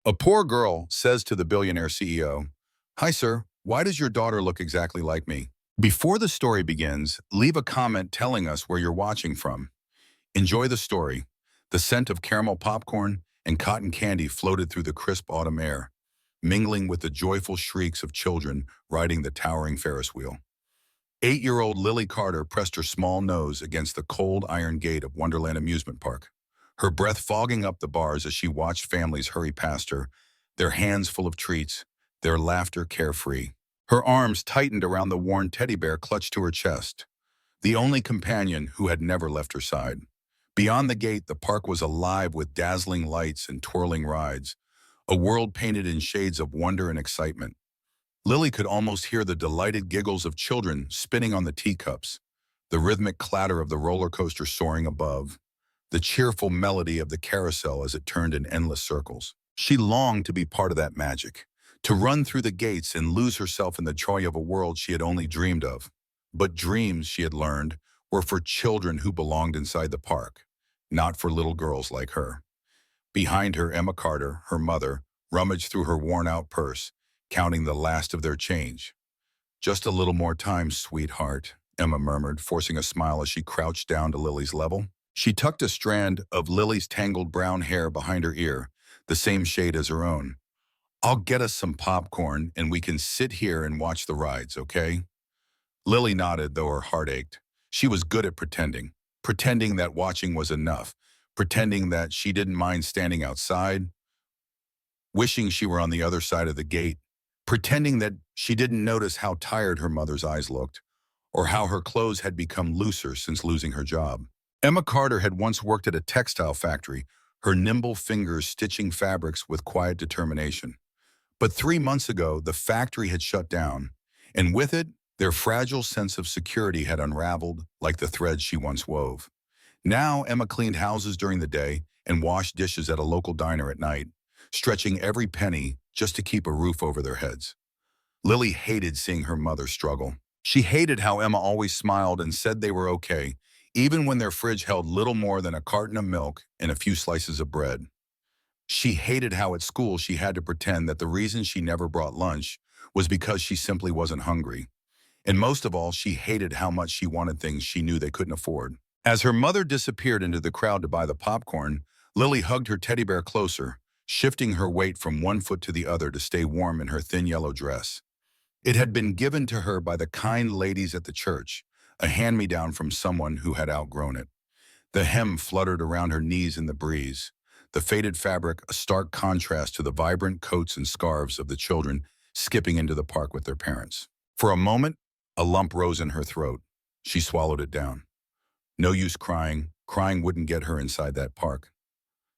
A poor girl says to the billionaire CEO, "Hi, sir. Why does your daughter look exactly like me?" Before the story begins, leave a comment telling us where you're watching from. Enjoy the story. The scent of caramel popcorn and cotton candy floated through the crisp autumn air, mingling with the joyful shrieks of children riding the towering Ferris wheel. 8-year-old Lily Carter pressed her small nose against the cold iron gate of Wonderland Amusement Park, her breath fogging up the bars as she watched families hurry past her, their hands full of treats, their laughter carefree. Her arms tightened around the worn teddy bear clutched to her chest, the only companion who had never left her side. Beyond the gate, the park was alive with dazzling lights and twirling rides, a world painted in shades of wonder and excitement. Lily could almost hear the delighted giggles of children spinning on the teacups, the rhythmic clatter of the roller coaster soaring above, the cheerful melody of the carousel as it turned in endless circles. She longed to be part of that magic, to run through the gates and lose herself in the joy of a world she had only dreamed of. But dreams, she had learned, were for children who belonged inside the park, not for little girls like her. Behind her, Emma Carter, her mother, rummaged through her worn-out purse, counting the last of their change. "Just a little more time, sweetheart," Emma murmured, forcing a smile as she crouched down to Lily's level. She tucked a strand of Lily's tangled brown hair behind her ear, the same shade as her own. "I'll get us some popcorn and we can sit here and watch the rides, okay?" Lily nodded, though her heart ached. She was good at pretending that watching was enough, pretending that she didn't mind standing outside, wishing she were on the other side of the gate, pretending that she didn't notice how tired her mother's eyes looked, or how her clothes had become looser since losing her job. Emma Carter had once worked at a textile factory, her nimble fingers stitching fabrics with quiet determination. But 3 months ago, the factory had shut down, and with it, their fragile sense of security had unraveled like the threads she once wove. Now, Emma cleaned houses during the day and washed dishes at a local diner at night, stretching every penny just to keep a roof over their heads. Lily hated seeing her mother struggle. She hated how Emma always smiled and said they were okay, even when their fridge held little more than a carton of milk and a few slices of bread. She hated how at school she had to pretend that the reason she never brought lunch was because she simply wasn't hungry. And most of all, she hated how much she wanted things she knew they couldn't afford. As her mother disappeared into the crowd to buy the popcorn, Lily hugged her teddy bear closer, shifting her weight from one foot to the other to stay warm in her thin yellow dress. It had been given to her by the kind ladies at the church, a hand-me-down from someone who had outgrown it. The hem fluttered around her knees in the breeze, the faded fabric a stark contrast to the vibrant coats and scarves of the children skipping into the park with their parents. For a moment, a lump rose in her throat. She swallowed it down. No use crying. Crying wouldn't get her inside that park.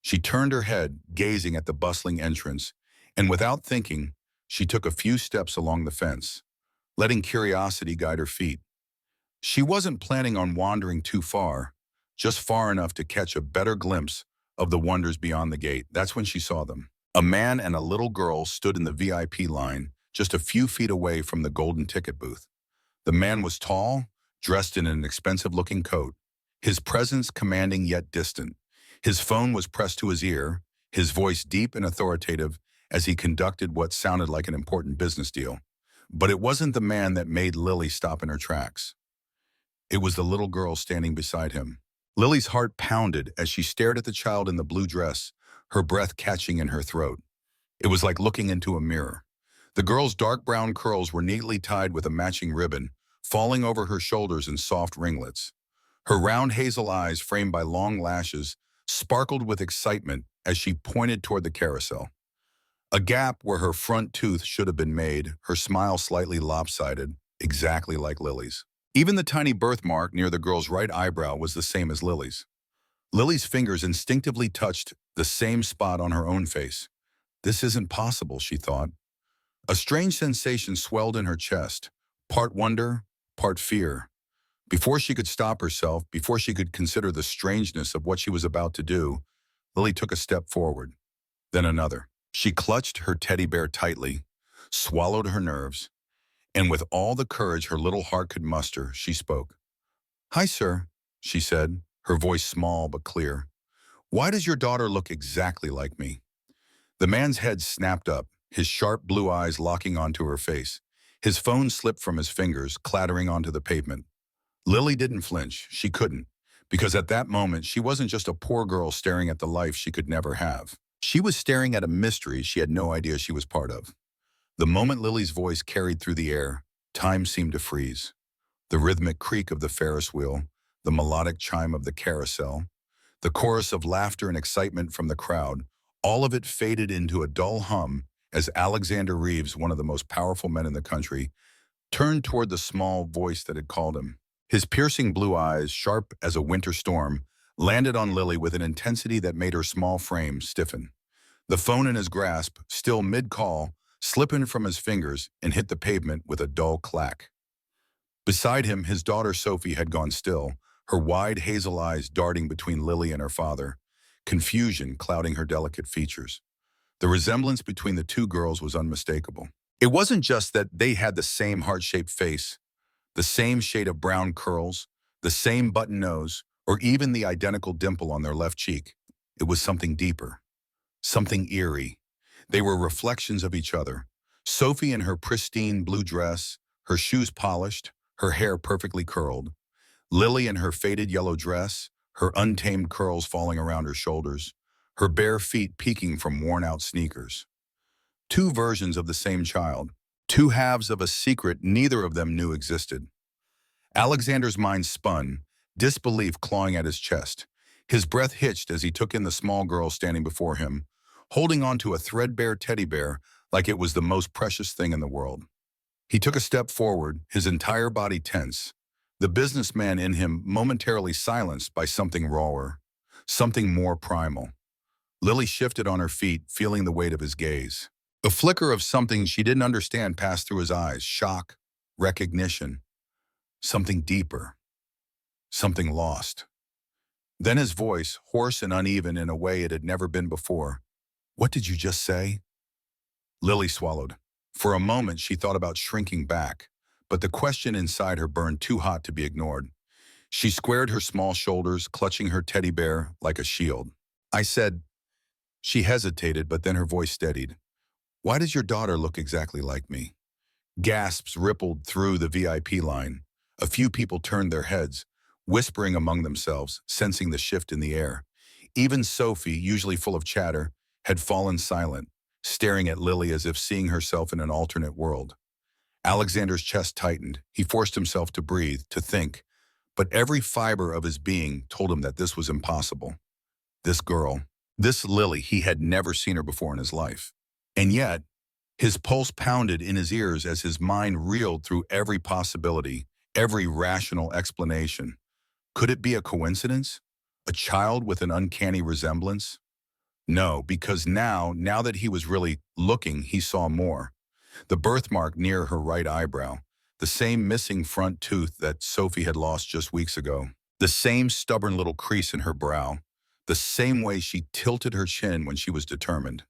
She turned her head, gazing at the bustling entrance, and without thinking, she took a few steps along the fence, letting curiosity guide her feet. She wasn't planning on wandering too far, just far enough to catch a better glimpse of the wonders beyond the gate. That's when she saw them. A man and a little girl stood in the VIP line, just a few feet away from the golden ticket booth. The man was tall, dressed in an expensive-looking coat, his presence commanding yet distant. His phone was pressed to his ear, his voice deep and authoritative as he conducted what sounded like an important business deal. But it wasn't the man that made Lily stop in her tracks. It was the little girl standing beside him. Lily's heart pounded as she stared at the child in the blue dress, her breath catching in her throat. It was like looking into a mirror. The girl's dark brown curls were neatly tied with a matching ribbon, falling over her shoulders in soft ringlets. Her round hazel eyes, framed by long lashes, sparkled with excitement as she pointed toward the carousel. A gap where her front tooth should have been made, her smile slightly lopsided, exactly like Lily's. Even the tiny birthmark near the girl's right eyebrow was the same as Lily's. Lily's fingers instinctively touched the same spot on her own face. This isn't possible, she thought. A strange sensation swelled in her chest, part wonder, part fear. Before she could stop herself, before she could consider the strangeness of what she was about to do, Lily took a step forward, then another. She clutched her teddy bear tightly, swallowed her nerves, and with all the courage her little heart could muster, she spoke. "Hi, sir," she said, her voice small but clear. "Why does your daughter look exactly like me?" The man's head snapped up, his sharp blue eyes locking onto her face. His phone slipped from his fingers, clattering onto the pavement. Lily didn't flinch. She couldn't. Because at that moment, she wasn't just a poor girl staring at the life she could never have. She was staring at a mystery she had no idea she was part of. The moment Lily's voice carried through the air, time seemed to freeze. The rhythmic creak of the Ferris wheel, the melodic chime of the carousel, the chorus of laughter and excitement from the crowd, all of it faded into a dull hum as Alexander Reeves, one of the most powerful men in the country, turned toward the small voice that had called him. His piercing blue eyes, sharp as a winter storm, landed on Lily with an intensity that made her small frame stiffen. The phone in his grasp, still mid-call, slipped from his fingers and hit the pavement with a dull clack. Beside him, his daughter Sophie had gone still, her wide hazel eyes darting between Lily and her father, confusion clouding her delicate features. The resemblance between the two girls was unmistakable. It wasn't just that they had the same heart-shaped face, the same shade of brown curls, the same button nose, or even the identical dimple on their left cheek. It was something deeper, something eerie. They were reflections of each other. Sophie in her pristine blue dress, her shoes polished, her hair perfectly curled. Lily in her faded yellow dress, her untamed curls falling around her shoulders, her bare feet peeking from worn-out sneakers. Two versions of the same child, two halves of a secret neither of them knew existed. Alexander's mind spun, disbelief clawing at his chest. His breath hitched as he took in the small girl standing before him, holding onto a threadbare teddy bear like it was the most precious thing in the world. He took a step forward, his entire body tense, the businessman in him momentarily silenced by something rawer, something more primal. Lily shifted on her feet, feeling the weight of his gaze. A flicker of something she didn't understand passed through his eyes, shock, recognition, something deeper, something lost. Then his voice, hoarse and uneven in a way it had never been before. "What did you just say?" Lily swallowed. For a moment, she thought about shrinking back, but the question inside her burned too hot to be ignored. She squared her small shoulders, clutching her teddy bear like a shield. "I said," she hesitated, but then her voice steadied. "Why does your daughter look exactly like me?" Gasps rippled through the VIP line. A few people turned their heads, whispering among themselves, sensing the shift in the air. Even Sophie, usually full of chatter, had fallen silent, staring at Lily as if seeing herself in an alternate world. Alexander's chest tightened. He forced himself to breathe, to think, but every fiber of his being told him that this was impossible. This girl, this Lily, he had never seen her before in his life. And yet, his pulse pounded in his ears as his mind reeled through every possibility, every rational explanation. Could it be a coincidence? A child with an uncanny resemblance? No, because now that he was really looking, he saw more. The birthmark near her right eyebrow, the same missing front tooth that Sophie had lost just weeks ago, the same stubborn little crease in her brow, the same way she tilted her chin when she was determined.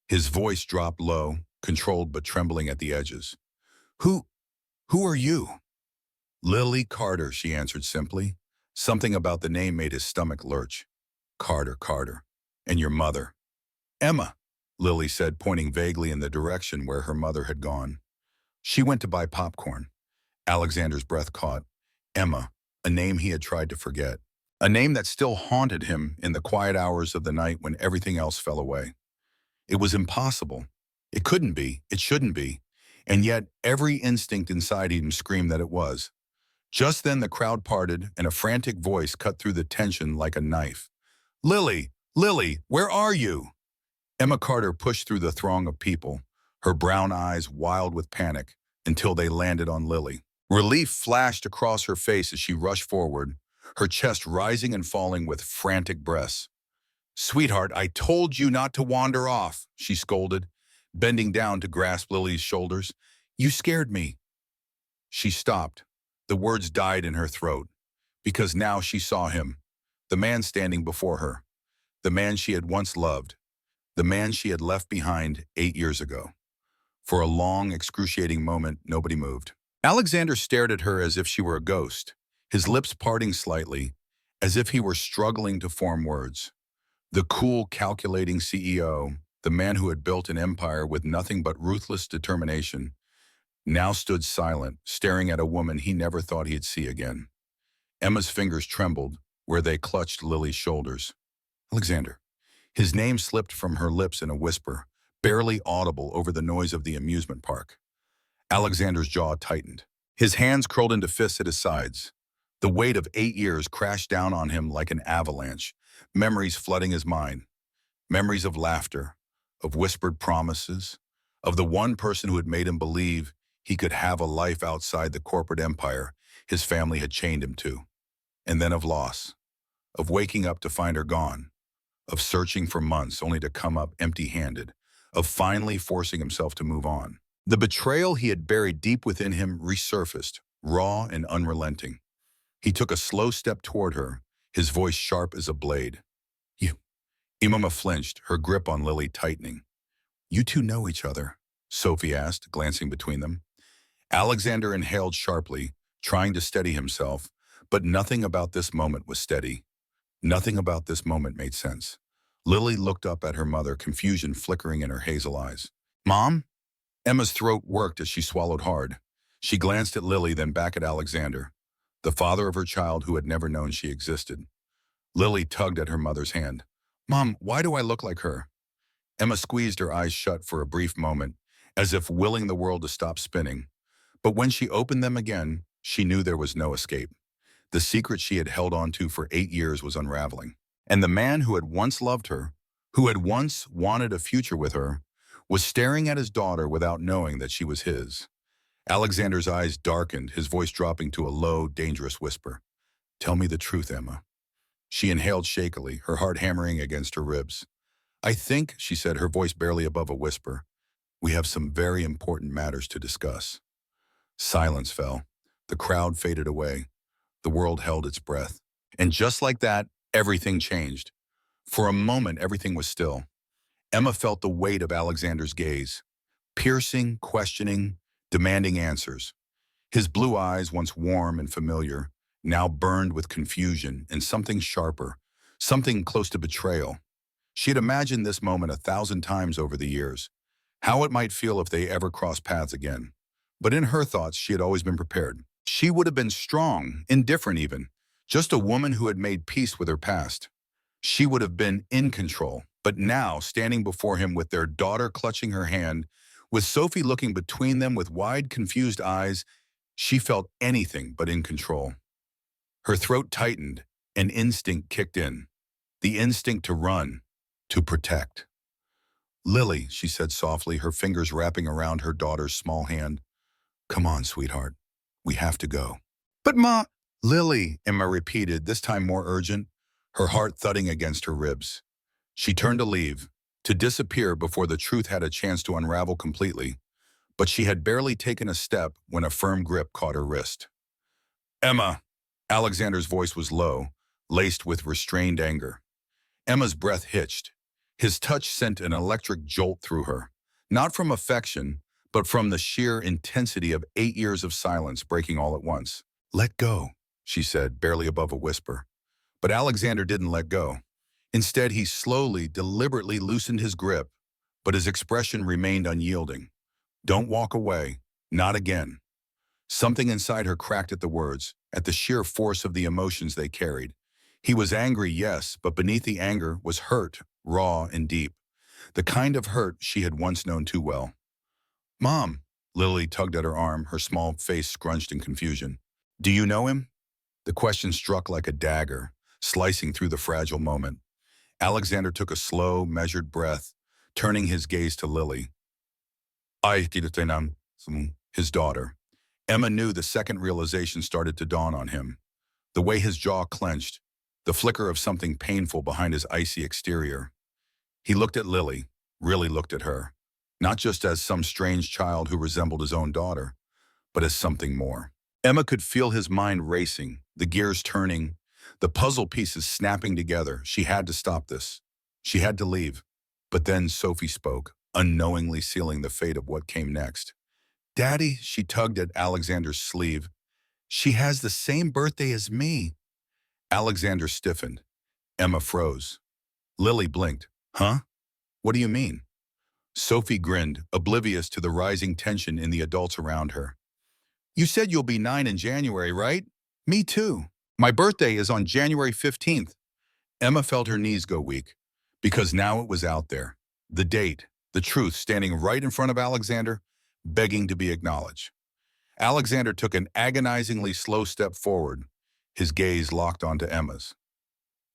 His voice dropped low, controlled but trembling at the edges. Who are you?" "Lily Carter," she answered simply. Something about the name made his stomach lurch. Carter. "And your mother?" "Emma," Lily said, pointing vaguely in the direction where her mother had gone. "She went to buy popcorn." Alexander's breath caught. Emma, a name he had tried to forget. A name that still haunted him in the quiet hours of the night when everything else fell away. It was impossible. It couldn't be. It shouldn't be. And yet, every instinct inside him screamed that it was. Just then the crowd parted and a frantic voice cut through the tension like a knife. Lily, where are you?" Emma Carter pushed through the throng of people, her brown eyes wild with panic, until they landed on Lily. Relief flashed across her face as she rushed forward, her chest rising and falling with frantic breaths. "Sweetheart, I told you not to wander off," she scolded, bending down to grasp Lily's shoulders. "You scared me." She stopped. The words died in her throat, because now she saw him, the man standing before her, the man she had once loved, the man she had left behind 8 years ago. For a long, excruciating moment, nobody moved. Alexander stared at her as if she were a ghost, his lips parting slightly, as if he were struggling to form words. The cool, calculating CEO, the man who had built an empire with nothing but ruthless determination, now stood silent, staring at a woman he never thought he'd see again. Emma's fingers trembled where they clutched Lily's shoulders. Alexander. His name slipped from her lips in a whisper, barely audible over the noise of the amusement park. Alexander's jaw tightened. His hands curled into fists at his sides. The weight of 8 years crashed down on him like an avalanche, memories flooding his mind. Memories of laughter, of whispered promises, of the one person who had made him believe he could have a life outside the corporate empire his family had chained him to. And then of loss, of waking up to find her gone, of searching for months only to come up empty-handed, of finally forcing himself to move on. The betrayal he had buried deep within him resurfaced, raw and unrelenting. He took a slow step toward her, his voice sharp as a blade. You. Imama flinched, her grip on Lily tightening. You two know each other? Sophie asked, glancing between them. Alexander inhaled sharply, trying to steady himself, but nothing about this moment was steady. Nothing about this moment made sense. Lily looked up at her mother, confusion flickering in her hazel eyes. Mom? Emma's throat worked as she swallowed hard. She glanced at Lily, then back at Alexander, the father of her child who had never known she existed. Lily tugged at her mother's hand. Mom, why do I look like her? Emma squeezed her eyes shut for a brief moment, as if willing the world to stop spinning. But when she opened them again, she knew there was no escape. The secret she had held on to for 8 years was unraveling. And the man who had once loved her, who had once wanted a future with her, was staring at his daughter without knowing that she was his. Alexander's eyes darkened, his voice dropping to a low, dangerous whisper. Tell me the truth, Emma. She inhaled shakily, her heart hammering against her ribs. I think, she said, her voice barely above a whisper, we have some very important matters to discuss. Silence fell. The crowd faded away. The world held its breath. And just like that, everything changed. For a moment, everything was still. Emma felt the weight of Alexander's gaze, piercing, questioning, demanding answers. His blue eyes, once warm and familiar, now burned with confusion and something sharper, something close to betrayal. She had imagined this moment 1,000 times over the years, how it might feel if they ever crossed paths again. But in her thoughts, she had always been prepared. She would have been strong, indifferent even, just a woman who had made peace with her past. She would have been in control, but now, standing before him with their daughter clutching her hand, with Sophie looking between them with wide, confused eyes, she felt anything but in control. Her throat tightened, an instinct kicked in, the instinct to run, to protect. Lily, she said softly, her fingers wrapping around her daughter's small hand. Come on, sweetheart. We have to go. But Ma, Lily, Emma repeated, this time more urgent, her heart thudding against her ribs. She turned to leave, to disappear before the truth had a chance to unravel completely, but she had barely taken a step when a firm grip caught her wrist. Emma! Alexander's voice was low, laced with restrained anger. Emma's breath hitched. His touch sent an electric jolt through her, not from affection, but from the sheer intensity of 8 years of silence breaking all at once. Let go, she said, barely above a whisper. But Alexander didn't let go. Instead, he slowly, deliberately loosened his grip, but his expression remained unyielding. Don't walk away. Not again. Something inside her cracked at the words, at the sheer force of the emotions they carried. He was angry, yes, but beneath the anger was hurt, raw and deep. The kind of hurt she had once known too well. Mom, Lily tugged at her arm, her small face scrunched in confusion. Do you know him? The question struck like a dagger, slicing through the fragile moment. Alexander took a slow, measured breath, turning his gaze to Lily. His daughter. Emma knew the second realization started to dawn on him. The way his jaw clenched, the flicker of something painful behind his icy exterior. He looked at Lily, really looked at her, not just as some strange child who resembled his own daughter, but as something more. Emma could feel his mind racing, the gears turning, the puzzle pieces snapping together. She had to stop this. She had to leave. But then Sophie spoke, unknowingly sealing the fate of what came next. Daddy, she tugged at Alexander's sleeve. She has the same birthday as me. Alexander stiffened. Emma froze. Lily blinked. Huh? What do you mean? Sophie grinned, oblivious to the rising tension in the adults around her. You said you'll be 9 in January, right? Me too. My birthday is on January 15th. Emma felt her knees go weak, because now it was out there. The date, the truth standing right in front of Alexander, begging to be acknowledged. Alexander took an agonizingly slow step forward, his gaze locked onto Emma's.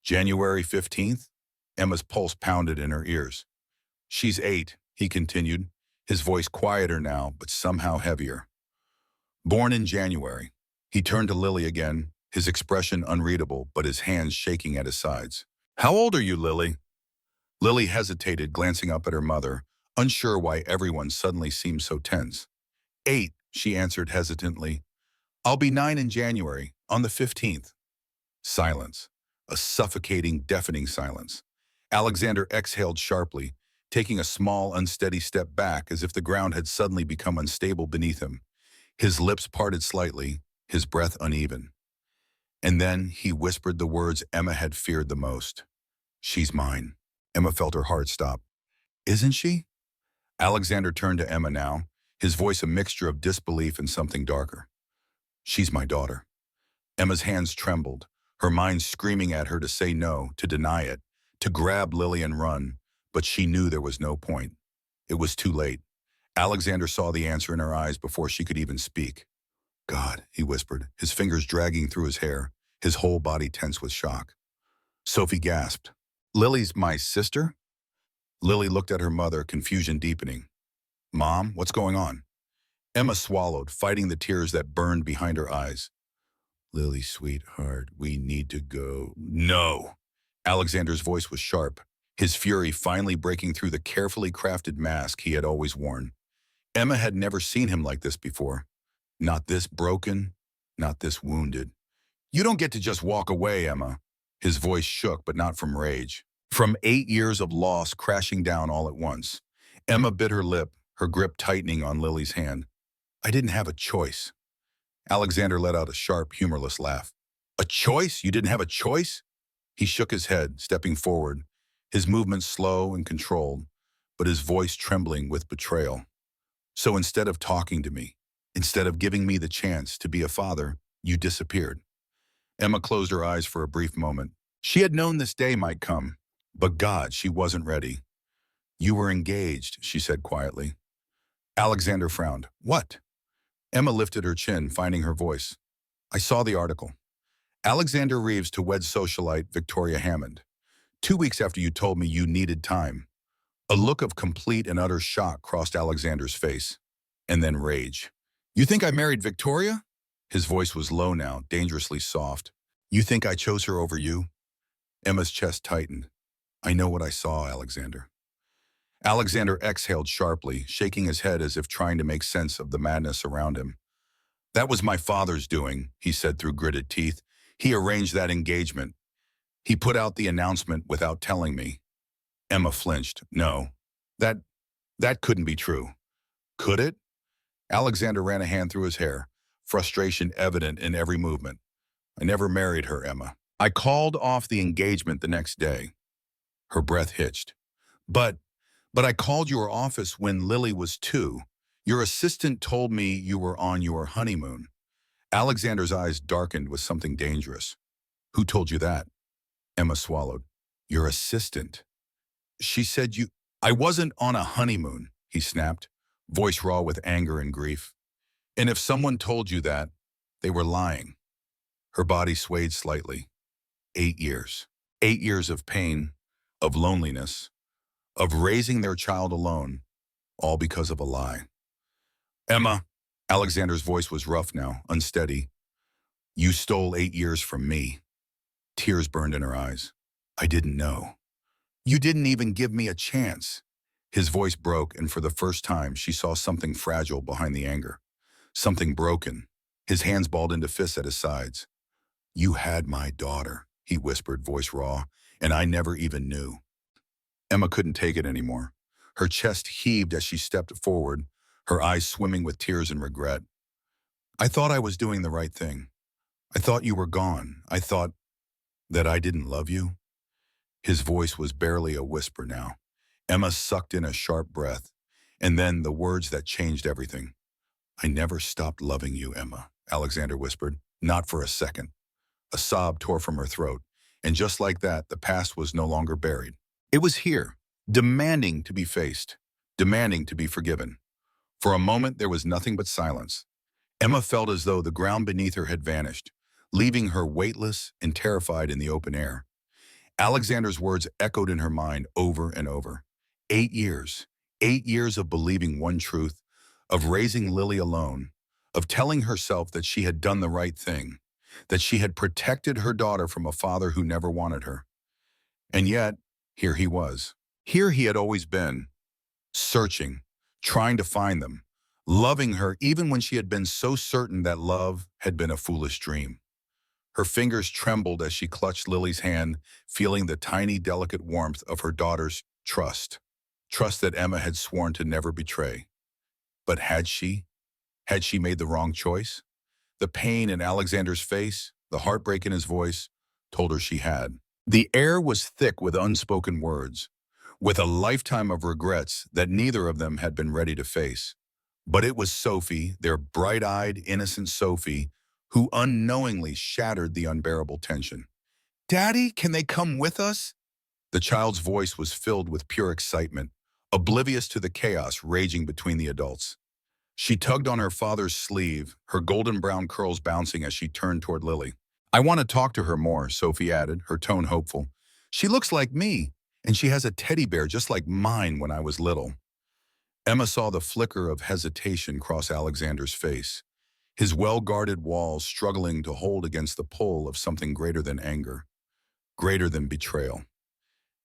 January 15th? Emma's pulse pounded in her ears. She's 8, he continued, his voice quieter now, but somehow heavier. Born in January. He turned to Lily again, his expression unreadable, but his hands shaking at his sides. How old are you, Lily? Lily hesitated, glancing up at her mother, unsure why everyone suddenly seemed so tense. 8, she answered hesitantly. I'll be 9 in January, on the 15th. Silence. A suffocating, deafening silence. Alexander exhaled sharply, taking a small, unsteady step back as if the ground had suddenly become unstable beneath him. His lips parted slightly, his breath uneven. And then he whispered the words Emma had feared the most. She's mine. Emma felt her heart stop. Isn't she? Alexander turned to Emma now, his voice a mixture of disbelief and something darker. She's my daughter. Emma's hands trembled, her mind screaming at her to say no, to deny it, to grab Lily and run, but she knew there was no point. It was too late. Alexander saw the answer in her eyes before she could even speak. God, he whispered, his fingers dragging through his hair, his whole body tense with shock. Sophie gasped. Lily's my sister? Lily looked at her mother, confusion deepening. Mom, what's going on? Emma swallowed, fighting the tears that burned behind her eyes. Lily, sweetheart, we need to go. No! Alexander's voice was sharp, his fury finally breaking through the carefully crafted mask he had always worn. Emma had never seen him like this before. Not this broken, not this wounded. You don't get to just walk away, Emma. His voice shook, but not from rage. From 8 years of loss crashing down all at once. Emma bit her lip, her grip tightening on Lily's hand. I didn't have a choice. Alexander let out a sharp, humorless laugh. A choice? You didn't have a choice? He shook his head, stepping forward, his movements slow and controlled, but his voice trembling with betrayal. So instead of talking to me, instead of giving me the chance to be a father, you disappeared. Emma closed her eyes for a brief moment. She had known this day might come, but God, she wasn't ready. You were engaged, she said quietly. Alexander frowned. What? Emma lifted her chin, finding her voice. I saw the article. Alexander Reeves to wed socialite Victoria Hammond. 2 weeks after you told me you needed time. A look of complete and utter shock crossed Alexander's face. And then rage. You think I married Victoria? His voice was low now, dangerously soft. You think I chose her over you? Emma's chest tightened. I know what I saw, Alexander. Alexander exhaled sharply, shaking his head as if trying to make sense of the madness around him. That was my father's doing, he said through gritted teeth. He arranged that engagement. He put out the announcement without telling me. Emma flinched. No, that couldn't be true. Could it? Alexander ran a hand through his hair, frustration evident in every movement. I never married her, Emma. I called off the engagement the next day. Her breath hitched. But I called your office when Lily was 2. Your assistant told me you were on your honeymoon. Alexander's eyes darkened with something dangerous. Who told you that? Emma swallowed. Your assistant. She said you... I wasn't on a honeymoon, he snapped, voice raw with anger and grief. And if someone told you that, they were lying. Her body swayed slightly. 8 years. 8 years of pain, of loneliness, of raising their child alone, all because of a lie. Emma, Alexander's voice was rough now, unsteady. You stole 8 years from me. Tears burned in her eyes. I didn't know. You didn't even give me a chance. His voice broke, and for the first time, she saw something fragile behind the anger. Something broken. His hands balled into fists at his sides. You had my daughter, he whispered, voice raw, and I never even knew. Emma couldn't take it anymore. Her chest heaved as she stepped forward, her eyes swimming with tears and regret. I thought I was doing the right thing. I thought you were gone. I thought that I didn't love you. His voice was barely a whisper now. Emma sucked in a sharp breath, and then the words that changed everything. I never stopped loving you, Emma, Alexander whispered. Not for a second. A sob tore from her throat, and just like that, the past was no longer buried. It was here, demanding to be faced, demanding to be forgiven. For a moment, there was nothing but silence. Emma felt as though the ground beneath her had vanished, leaving her weightless and terrified in the open air. Alexander's words echoed in her mind over and over. 8 years. 8 years of believing one truth, of raising Lily alone, of telling herself that she had done the right thing, that she had protected her daughter from a father who never wanted her. And yet, here he was. Here he had always been, searching, trying to find them, loving her even when she had been so certain that love had been a foolish dream. Her fingers trembled as she clutched Lily's hand, feeling the tiny, delicate warmth of her daughter's trust. Trust that Emma had sworn to never betray. But had she? Had she made the wrong choice? The pain in Alexander's face, the heartbreak in his voice, told her she had. The air was thick with unspoken words, with a lifetime of regrets that neither of them had been ready to face. But it was Sophie, their bright-eyed, innocent Sophie, who unknowingly shattered the unbearable tension. Daddy, can they come with us? The child's voice was filled with pure excitement, oblivious to the chaos raging between the adults. She tugged on her father's sleeve, her golden brown curls bouncing as she turned toward Lily. I want to talk to her more, Sophie added, her tone hopeful. She looks like me, and she has a teddy bear just like mine when I was little. Emma saw the flicker of hesitation cross Alexander's face, his well-guarded walls struggling to hold against the pull of something greater than anger, greater than betrayal.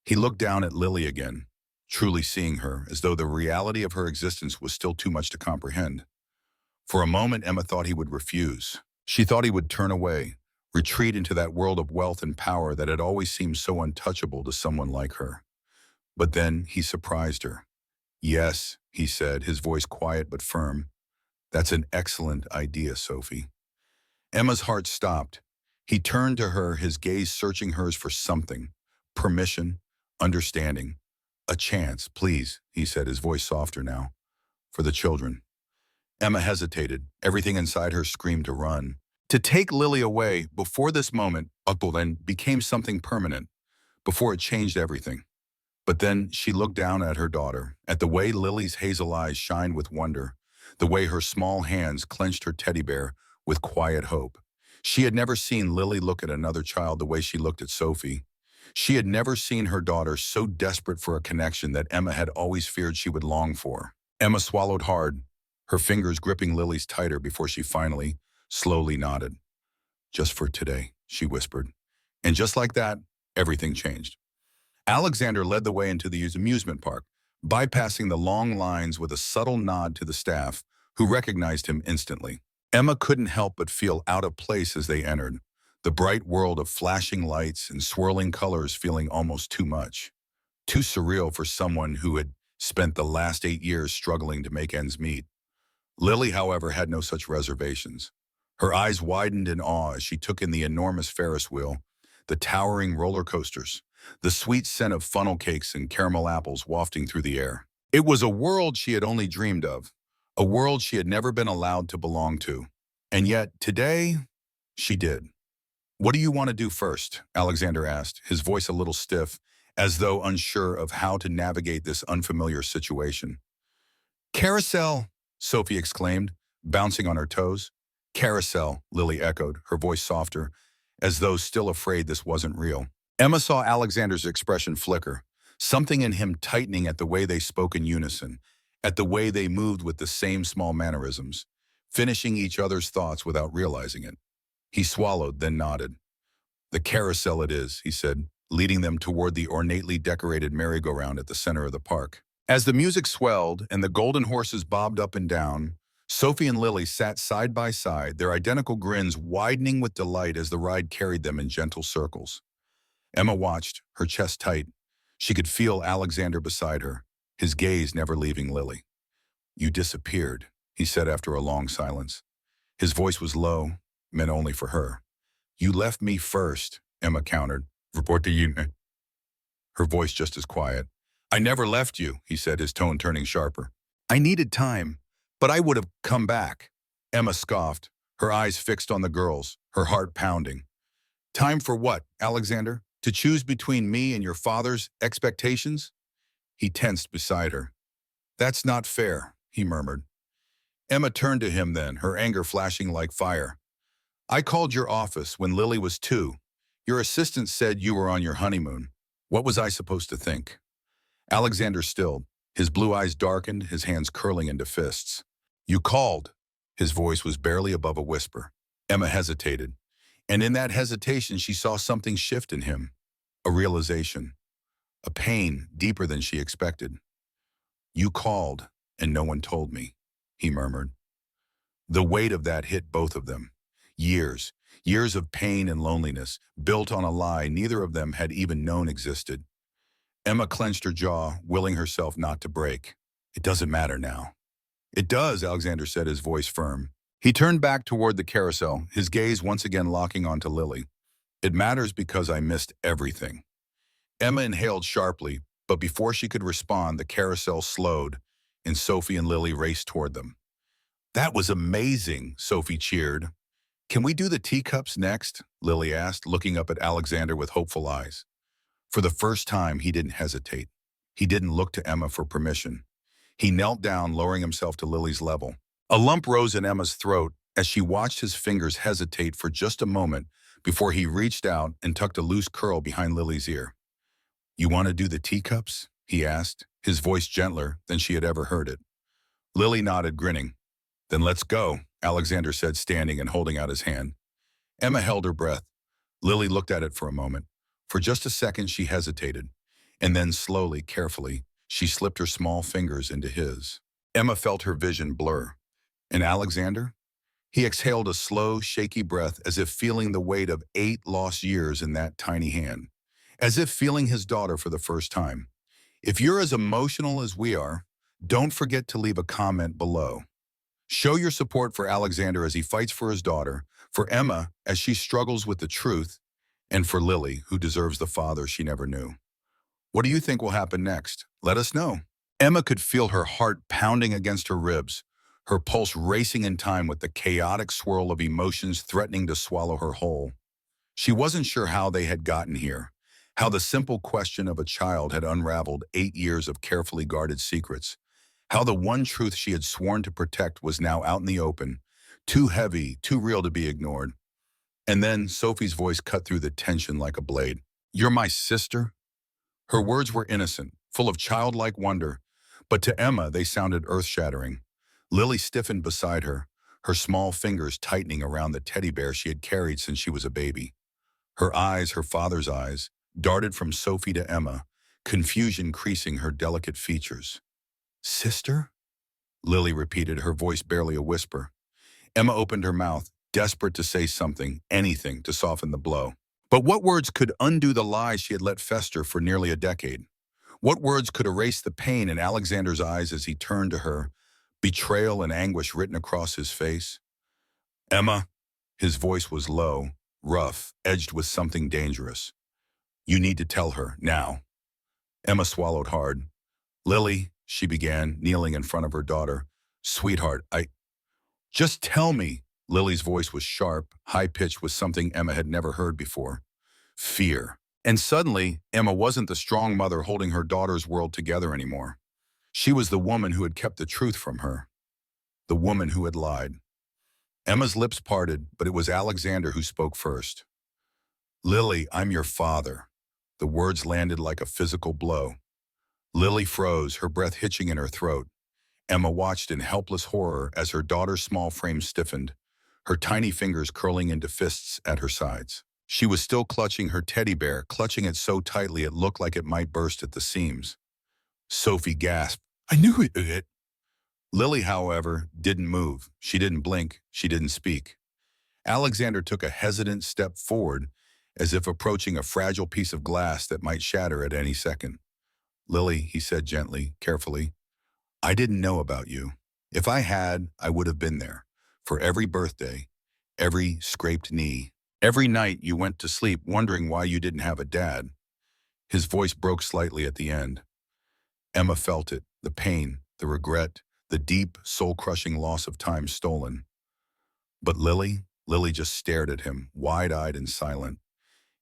He looked down at Lily again, truly seeing her, as though the reality of her existence was still too much to comprehend. For a moment, Emma thought he would refuse. She thought he would turn away, retreat into that world of wealth and power that had always seemed so untouchable to someone like her. But then he surprised her. Yes, he said, his voice quiet but firm. That's an excellent idea, Sophie. Emma's heart stopped. He turned to her, his gaze searching hers for something. Permission, understanding. A chance, please, he said, his voice softer now. For the children. Emma hesitated. Everything inside her screamed to run. To take Lily away before this moment, then became something permanent, before it changed everything. But then she looked down at her daughter, at the way Lily's hazel eyes shined with wonder, the way her small hands clenched her teddy bear with quiet hope. She had never seen Lily look at another child the way she looked at Sophie. She had never seen her daughter so desperate for a connection that Emma had always feared she would long for. Emma swallowed hard, her fingers gripping Lily's tighter before she finally, slowly nodded. Just for today, she whispered. And just like that, everything changed. Alexander led the way into the amusement park, bypassing the long lines with a subtle nod to the staff, who recognized him instantly. Emma couldn't help but feel out of place as they entered, the bright world of flashing lights and swirling colors feeling almost too much. Too surreal for someone who had spent the last 8 years struggling to make ends meet. Lily, however, had no such reservations. Her eyes widened in awe as she took in the enormous Ferris wheel, the towering roller coasters, the sweet scent of funnel cakes and caramel apples wafting through the air. It was a world she had only dreamed of, a world she had never been allowed to belong to. And yet, today, she did. What do you want to do first? Alexander asked, his voice a little stiff, as though unsure of how to navigate this unfamiliar situation. Carousel, Sophie exclaimed, bouncing on her toes. Carousel, Lily echoed, her voice softer, as though still afraid this wasn't real. Emma saw Alexander's expression flicker, something in him tightening at the way they spoke in unison, at the way they moved with the same small mannerisms, finishing each other's thoughts without realizing it. He swallowed, then nodded. The carousel it is, he said, leading them toward the ornately decorated merry-go-round at the center of the park. As the music swelled and the golden horses bobbed up and down, Sophie and Lily sat side by side, their identical grins widening with delight as the ride carried them in gentle circles. Emma watched, her chest tight. She could feel Alexander beside her, his gaze never leaving Lily. You disappeared, he said after a long silence. His voice was low, meant only for her. You left me first, Emma countered. Report to you. Her voice just as quiet. I never left you, he said, his tone turning sharper. I needed time, but I would have come back. Emma scoffed, her eyes fixed on the girls, her heart pounding. Time for what, Alexander? To choose between me and your father's expectations? He tensed beside her. That's not fair, he murmured. Emma turned to him then, her anger flashing like fire. I called your office when Lily was 2. Your assistant said you were on your honeymoon. What was I supposed to think? Alexander stilled. His blue eyes darkened, his hands curling into fists. You called. His voice was barely above a whisper. Emma hesitated, and in that hesitation she saw something shift in him. A realization. A pain deeper than she expected. You called, and no one told me, he murmured. The weight of that hit both of them. Years of pain and loneliness, built on a lie neither of them had even known existed. Emma clenched her jaw, willing herself not to break. It doesn't matter now. It does, Alexander said, his voice firm. He turned back toward the carousel, his gaze once again locking onto Lily. It matters because I missed everything. Emma inhaled sharply, but before she could respond, the carousel slowed, and Sophie and Lily raced toward them. That was amazing, Sophie cheered. Can we do the teacups next? Lily asked, looking up at Alexander with hopeful eyes. For the first time, he didn't hesitate. He didn't look to Emma for permission. He knelt down, lowering himself to Lily's level. A lump rose in Emma's throat as she watched his fingers hesitate for just a moment before he reached out and tucked a loose curl behind Lily's ear. You want to do the teacups? He asked, his voice gentler than she had ever heard it. Lily nodded, grinning. Then let's go, Alexander said, standing and holding out his hand. Emma held her breath. Lily looked at it for a moment. For just a second, she hesitated, and then slowly, carefully, she slipped her small fingers into his. Emma felt her vision blur. And Alexander? He exhaled a slow, shaky breath as if feeling the weight of 8 lost years in that tiny hand. As if feeling his daughter for the first time. If you're as emotional as we are, don't forget to leave a comment below. Show your support for Alexander as he fights for his daughter, for Emma as she struggles with the truth, and for Lily, who deserves the father she never knew. What do you think will happen next? Let us know. Emma could feel her heart pounding against her ribs, her pulse racing in time with the chaotic swirl of emotions threatening to swallow her whole. She wasn't sure how they had gotten here, how the simple question of a child had unraveled 8 years of carefully guarded secrets, how the one truth she had sworn to protect was now out in the open, too heavy, too real to be ignored. And then Sophie's voice cut through the tension like a blade. You're my sister? Her words were innocent, full of childlike wonder, but to Emma they sounded earth-shattering. Lily stiffened beside her, her small fingers tightening around the teddy bear she had carried since she was a baby. Her eyes, her father's eyes, darted from Sophie to Emma, confusion creasing her delicate features. Sister? Lily repeated, her voice barely a whisper. Emma opened her mouth, desperate to say something, anything to soften the blow. But what words could undo the lies she had let fester for nearly a decade? What words could erase the pain in Alexander's eyes as he turned to her, betrayal and anguish written across his face? Emma, his voice was low, rough, edged with something dangerous. You need to tell her, now. Emma swallowed hard. Lily, she began, kneeling in front of her daughter. Sweetheart, Just tell me. Lily's voice was sharp, high-pitched with something Emma had never heard before. Fear. And suddenly, Emma wasn't the strong mother holding her daughter's world together anymore. She was the woman who had kept the truth from her. The woman who had lied. Emma's lips parted, but it was Alexander who spoke first. Lily, I'm your father. The words landed like a physical blow. Lily froze, her breath hitching in her throat. Emma watched in helpless horror as her daughter's small frame stiffened, her tiny fingers curling into fists at her sides. She was still clutching her teddy bear, clutching it so tightly it looked like it might burst at the seams. Sophie gasped, I knew it. Lily, however, didn't move. She didn't blink. She didn't speak. Alexander took a hesitant step forward, as if approaching a fragile piece of glass that might shatter at any second. Lily, he said gently, carefully, I didn't know about you. If I had, I would have been there. For every birthday, every scraped knee, every night you went to sleep wondering why you didn't have a dad. His voice broke slightly at the end. Emma felt it, the pain, the regret, the deep, soul-crushing loss of time stolen. But Lily just stared at him, wide-eyed and silent.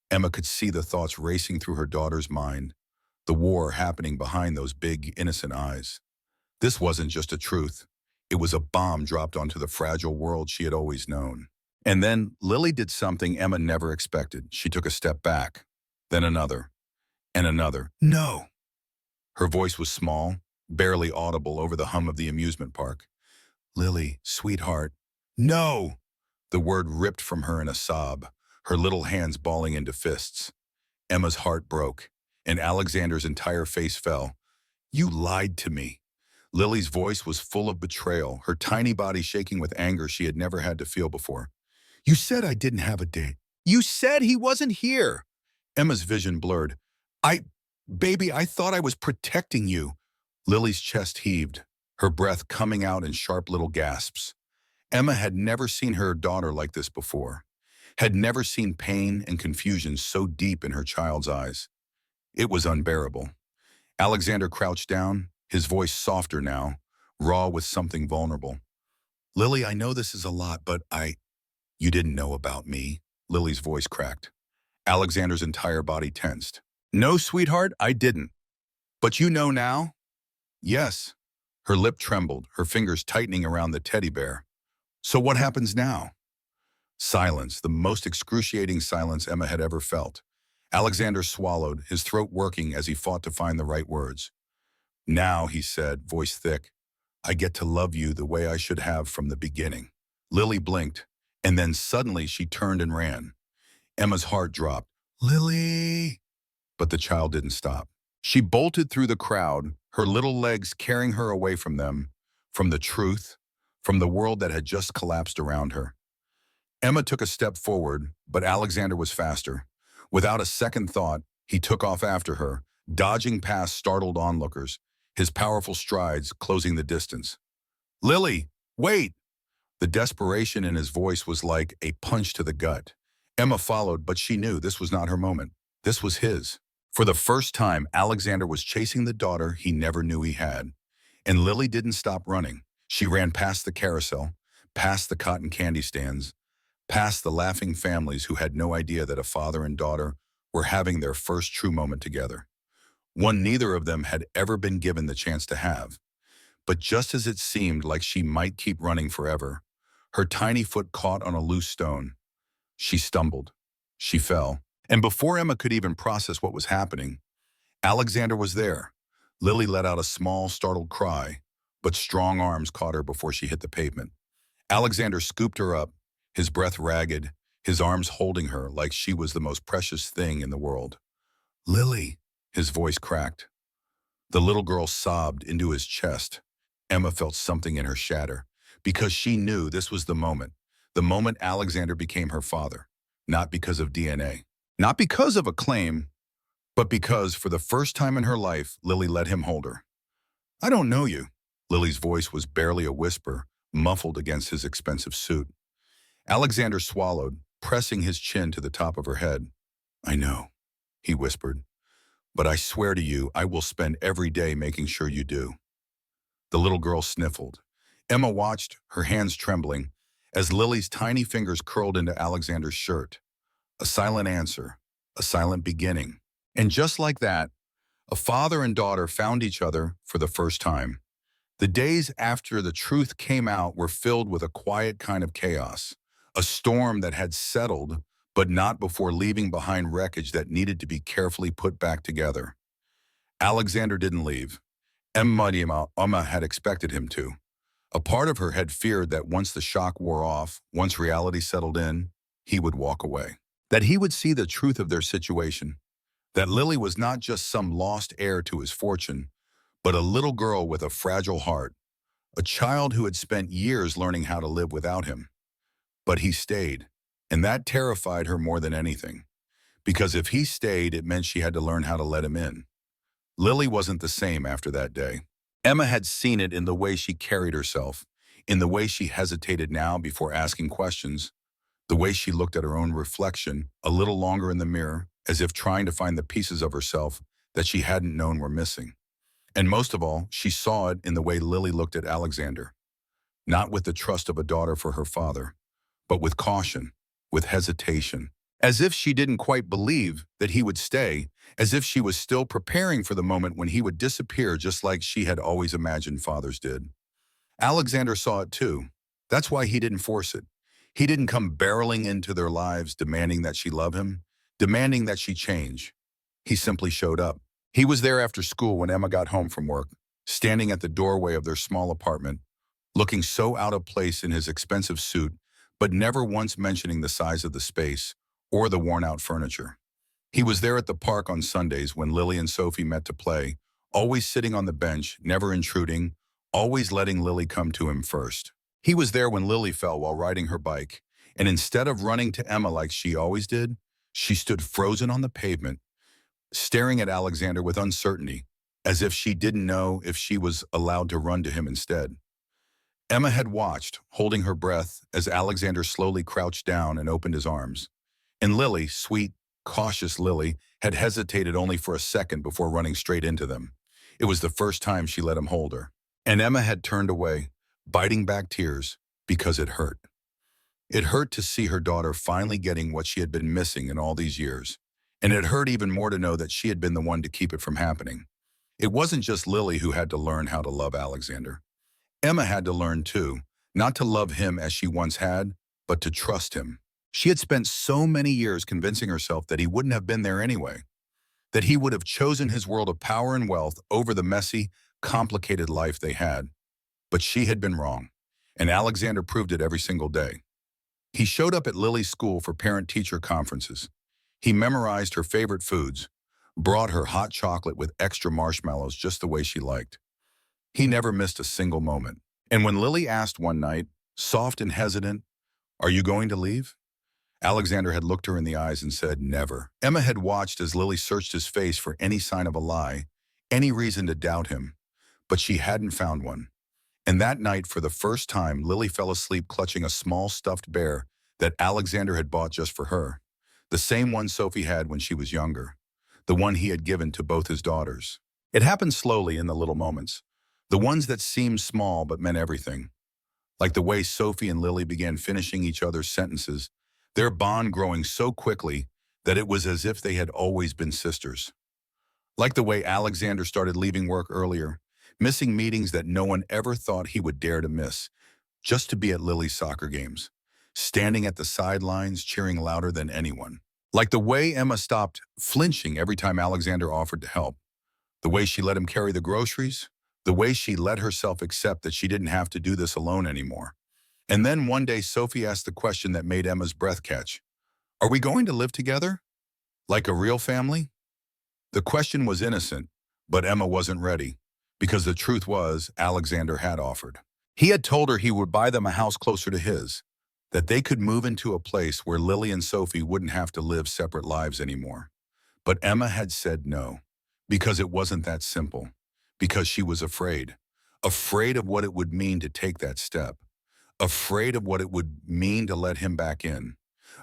Emma could see the thoughts racing through her daughter's mind, the war happening behind those big, innocent eyes. This wasn't just a truth. It was a bomb dropped onto the fragile world she had always known. And then Lily did something Emma never expected. She took a step back, then another, and another. No! Her voice was small, barely audible over the hum of the amusement park. Lily, sweetheart. No! The word ripped from her in a sob, her little hands balling into fists. Emma's heart broke, and Alexander's entire face fell. You lied to me. Lily's voice was full of betrayal, her tiny body shaking with anger she had never had to feel before. You said I didn't have a date. You said he wasn't here. Emma's vision blurred. Baby, I thought I was protecting you. Lily's chest heaved, her breath coming out in sharp little gasps. Emma had never seen her daughter like this before, had never seen pain and confusion so deep in her child's eyes. It was unbearable. Alexander crouched down, his voice softer now, raw with something vulnerable. Lily, I know this is a lot, but You didn't know about me. Lily's voice cracked. Alexander's entire body tensed. No, sweetheart, I didn't. But you know now? Yes. Her lip trembled, her fingers tightening around the teddy bear. So what happens now? Silence, the most excruciating silence Emma had ever felt. Alexander swallowed, his throat working as he fought to find the right words. Now, he said, voice thick, I get to love you the way I should have from the beginning. Lily blinked, and then suddenly she turned and ran. Emma's heart dropped. Lily! But the child didn't stop. She bolted through the crowd, her little legs carrying her away from them, from the truth, from the world that had just collapsed around her. Emma took a step forward, but Alexander was faster. Without a second thought, he took off after her, dodging past startled onlookers, his powerful strides closing the distance. Lily, wait! The desperation in his voice was like a punch to the gut. Emma followed, but she knew this was not her moment. This was his. For the first time, Alexander was chasing the daughter he never knew he had. And Lily didn't stop running. She ran past the carousel, past the cotton candy stands, past the laughing families who had no idea that a father and daughter were having their first true moment together. One neither of them had ever been given the chance to have. But just as it seemed like she might keep running forever, her tiny foot caught on a loose stone. She stumbled. She fell. And before Emma could even process what was happening, Alexander was there. Lily let out a small, startled cry, but strong arms caught her before she hit the pavement. Alexander scooped her up, his breath ragged, his arms holding her like she was the most precious thing in the world. Lily, his voice cracked. The little girl sobbed into his chest. Emma felt something in her shatter, because she knew this was the moment Alexander became her father, not because of DNA. Not because of a claim, but because, for the first time in her life, Lily let him hold her. I don't know you. Lily's voice was barely a whisper, muffled against his expensive suit. Alexander swallowed, pressing his chin to the top of her head. I know, he whispered, but I swear to you, I will spend every day making sure you do. The little girl sniffled. Emma watched, her hands trembling, as Lily's tiny fingers curled into Alexander's shirt. A silent answer, a silent beginning. And just like that, a father and daughter found each other for the first time. The days after the truth came out were filled with a quiet kind of chaos, a storm that had settled, but not before leaving behind wreckage that needed to be carefully put back together. Alexander didn't leave. Emma had expected him to. A part of her had feared that once the shock wore off, once reality settled in, he would walk away. That he would see the truth of their situation. That Lily was not just some lost heir to his fortune, but a little girl with a fragile heart, a child who had spent years learning how to live without him. But he stayed, and that terrified her more than anything. Because if he stayed, it meant she had to learn how to let him in. Lily wasn't the same after that day. Emma had seen it in the way she carried herself, in the way she hesitated now before asking questions, the way she looked at her own reflection a little longer in the mirror, as if trying to find the pieces of herself that she hadn't known were missing. And most of all, she saw it in the way Lily looked at Alexander, not with the trust of a daughter for her father, but with caution, with hesitation, as if she didn't quite believe that he would stay, as if she was still preparing for the moment when he would disappear just like she had always imagined fathers did. Alexander saw it too. That's why he didn't force it. He didn't come barreling into their lives demanding that she love him, demanding that she change. He simply showed up. He was there after school when Emma got home from work, standing at the doorway of their small apartment, looking so out of place in his expensive suit, but never once mentioning the size of the space or the worn-out furniture. He was there at the park on Sundays when Lily and Sophie met to play, always sitting on the bench, never intruding, always letting Lily come to him first. He was there when Lily fell while riding her bike, and instead of running to Emma like she always did, she stood frozen on the pavement, staring at Alexander with uncertainty, as if she didn't know if she was allowed to run to him instead. Emma had watched, holding her breath, as Alexander slowly crouched down and opened his arms. And Lily, sweet, cautious Lily, had hesitated only for a second before running straight into them. It was the first time she let him hold her. And Emma had turned away, biting back tears, because it hurt. It hurt to see her daughter finally getting what she had been missing in all these years. And it hurt even more to know that she had been the one to keep it from happening. It wasn't just Lily who had to learn how to love Alexander. Emma had to learn too, not to love him as she once had, but to trust him. She had spent so many years convincing herself that he wouldn't have been there anyway, that he would have chosen his world of power and wealth over the messy, complicated life they had. But she had been wrong, and Alexander proved it every single day. He showed up at Lily's school for parent-teacher conferences. He memorized her favorite foods, brought her hot chocolate with extra marshmallows just the way she liked. He never missed a single moment. And when Lily asked one night, soft and hesitant, "Are you going to leave?" Alexander had looked her in the eyes and said, "Never." Emma had watched as Lily searched his face for any sign of a lie, any reason to doubt him, but she hadn't found one. And that night, for the first time, Lily fell asleep clutching a small stuffed bear that Alexander had bought just for her, the same one Sophie had when she was younger, the one he had given to both his daughters. It happened slowly in the little moments, the ones that seemed small but meant everything, like the way Sophie and Lily began finishing each other's sentences, their bond growing so quickly that it was as if they had always been sisters. Like the way Alexander started leaving work earlier, missing meetings that no one ever thought he would dare to miss, just to be at Lily's soccer games, standing at the sidelines cheering louder than anyone. Like the way Emma stopped flinching every time Alexander offered to help, the way she let him carry the groceries, the way she let herself accept that she didn't have to do this alone anymore. And then one day Sophie asked the question that made Emma's breath catch. "Are we going to live together? Like a real family?" The question was innocent, but Emma wasn't ready, because the truth was Alexander had offered. He had told her he would buy them a house closer to his, that they could move into a place where Lily and Sophie wouldn't have to live separate lives anymore. But Emma had said no, because it wasn't that simple, because she was afraid, afraid of what it would mean to take that step, afraid of what it would mean to let him back in,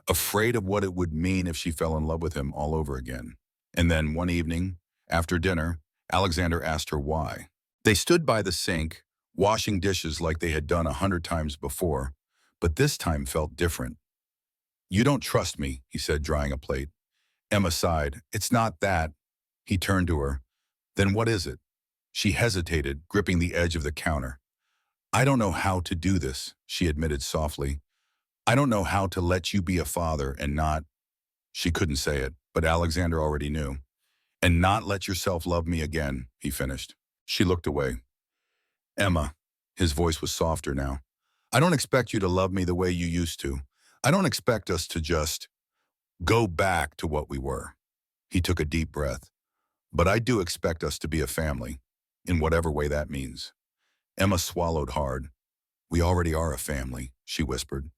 afraid of what it would mean if she fell in love with him all over again. And then one evening, after dinner, Alexander asked her why. They stood by the sink, washing dishes like they had done 100 times before, but this time felt different. "You don't trust me," he said, drying a plate. Emma sighed. "It's not that." He turned to her. "Then what is it?" She hesitated, gripping the edge of the counter. "I don't know how to do this," she admitted softly. "I don't know how to let you be a father and not—" She couldn't say it, but Alexander already knew. "And not let yourself love me again," he finished. She looked away. "Emma," his voice was softer now, "I don't expect you to love me the way you used to. I don't expect us to just go back to what we were." He took a deep breath. "But I do expect us to be a family, in whatever way that means." Emma swallowed hard. "We already are a family," she whispered.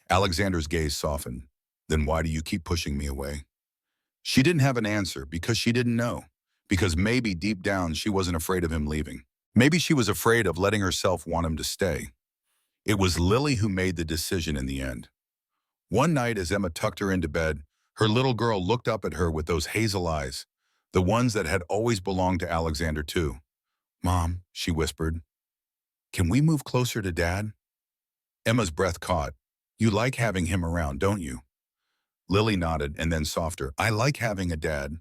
Alexander's gaze softened. "Then why do you keep pushing me away?" She didn't have an answer because she didn't know. Because maybe deep down she wasn't afraid of him leaving. Maybe she was afraid of letting herself want him to stay. It was Lily who made the decision in the end. One night as Emma tucked her into bed, her little girl looked up at her with those hazel eyes, the ones that had always belonged to Alexander too. Mom, she whispered, can we move closer to Dad? Emma's breath caught. You like having him around, don't you? Lily nodded and then softer. I like having a dad.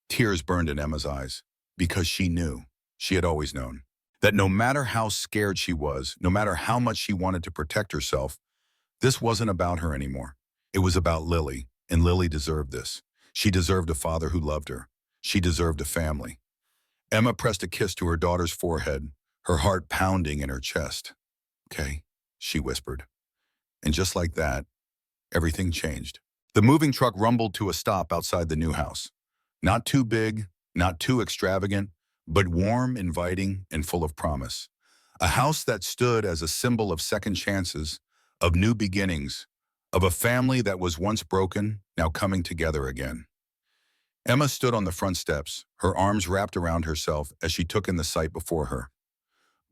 Tears burned in Emma's eyes because she knew, she had always known, that no matter how scared she was, no matter how much she wanted to protect herself, this wasn't about her anymore. It was about Lily, and Lily deserved this. She deserved a father who loved her. She deserved a family. Emma pressed a kiss to her daughter's forehead, her heart pounding in her chest. Okay, she whispered. And just like that, everything changed. The moving truck rumbled to a stop outside the new house. Not too big, not too extravagant, but warm, inviting, and full of promise. A house that stood as a symbol of second chances, of new beginnings, of a family that was once broken, now coming together again. Emma stood on the front steps, her arms wrapped around herself as she took in the sight before her.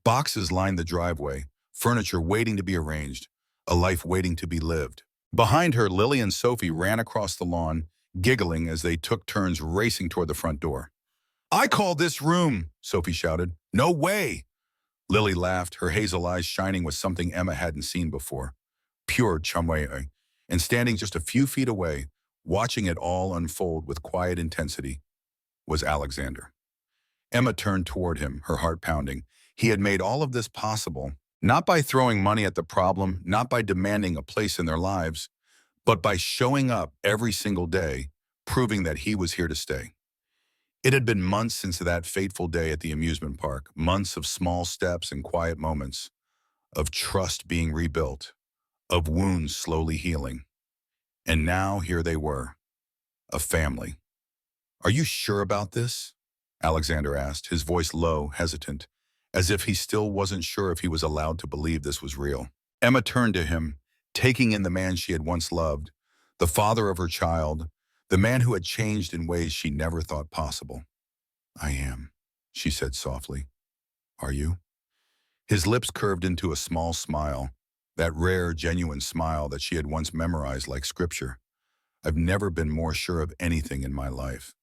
Boxes lined the driveway, furniture waiting to be arranged, a life waiting to be lived. Behind her, Lily and Sophie ran across the lawn, giggling as they took turns racing toward the front door. I call this room, Sophie shouted. No way! Lily laughed, her hazel eyes shining with something Emma hadn't seen before. Pure chumway, and standing just a few feet away, watching it all unfold with quiet intensity, was Alexander. Emma turned toward him, her heart pounding. He had made all of this possible, not by throwing money at the problem, not by demanding a place in their lives, but by showing up every single day, proving that he was here to stay. It had been months since that fateful day at the amusement park, months of small steps and quiet moments, of trust being rebuilt, of wounds slowly healing. And now here they were, a family. Are you sure about this? Alexander asked, his voice low, hesitant, as if he still wasn't sure if he was allowed to believe this was real. Emma turned to him, taking in the man she had once loved, the father of her child, the man who had changed in ways she never thought possible. I am, she said softly. Are you? His lips curved into a small smile, that rare, genuine smile that she had once memorized like scripture. I've never been more sure of anything in my life.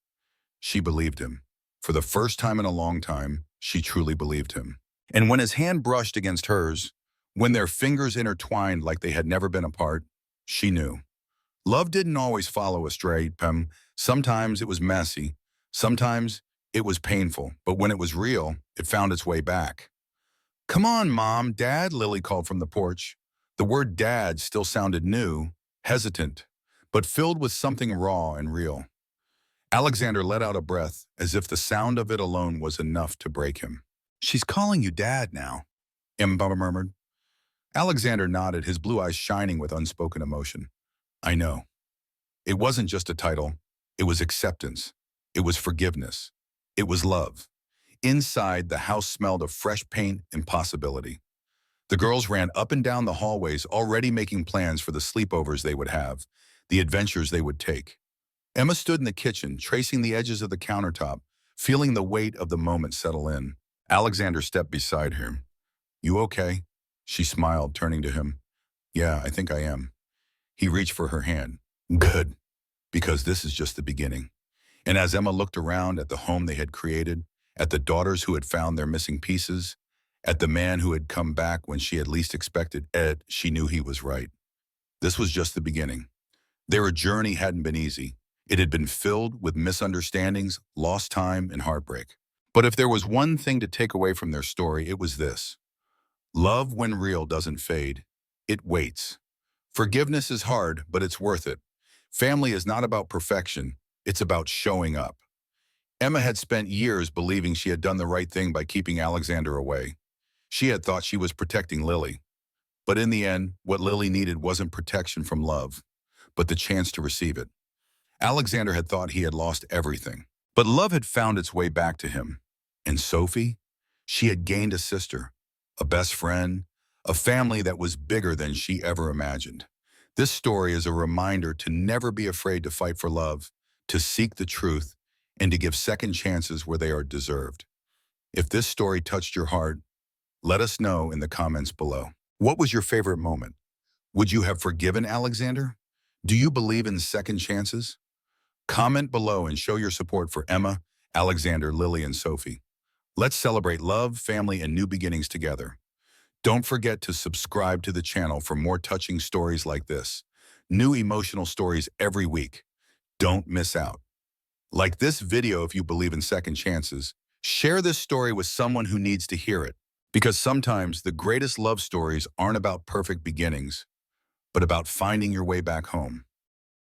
She believed him. For the first time in a long time, she truly believed him. And when his hand brushed against hers, when their fingers intertwined like they had never been apart, she knew. Love didn't always follow a straight path. Sometimes it was messy. Sometimes it was painful. But when it was real, it found its way back. Come on, Mom, Dad, Lily called from the porch. The word dad still sounded new, hesitant, but filled with something raw and real. Alexander let out a breath, as if the sound of it alone was enough to break him. She's calling you Dad now, Emma murmured. Alexander nodded, his blue eyes shining with unspoken emotion. I know. It wasn't just a title. It was acceptance. It was forgiveness. It was love. Inside, the house smelled of fresh paint and possibility. The girls ran up and down the hallways, already making plans for the sleepovers they would have, the adventures they would take. Emma stood in the kitchen, tracing the edges of the countertop, feeling the weight of the moment settle in. Alexander stepped beside her. You okay? She smiled, turning to him. Yeah, I think I am. He reached for her hand. Good, because this is just the beginning. And as Emma looked around at the home they had created, at the daughters who had found their missing pieces, at the man who had come back when she had least expected it, she knew he was right. This was just the beginning. Their journey hadn't been easy. It had been filled with misunderstandings, lost time, and heartbreak. But if there was one thing to take away from their story, it was this. Love, when real, doesn't fade. It waits. Forgiveness is hard, but it's worth it. Family is not about perfection. It's about showing up. Emma had spent years believing she had done the right thing by keeping Alexander away. She had thought she was protecting Lily. But in the end, what Lily needed wasn't protection from love, but the chance to receive it. Alexander had thought he had lost everything, but love had found its way back to him. And Sophie? She had gained a sister, a best friend, a family that was bigger than she ever imagined. This story is a reminder to never be afraid to fight for love, to seek the truth, and to give second chances where they are deserved. If this story touched your heart, let us know in the comments below. What was your favorite moment? Would you have forgiven Alexander? Do you believe in second chances? Comment below and show your support for Emma, Alexander, Lily, and Sophie. Let's celebrate love, family, and new beginnings together. Don't forget to subscribe to the channel for more touching stories like this. New emotional stories every week. Don't miss out. Like this video if you believe in second chances. Share this story with someone who needs to hear it. Because sometimes the greatest love stories aren't about perfect beginnings, but about finding your way back home.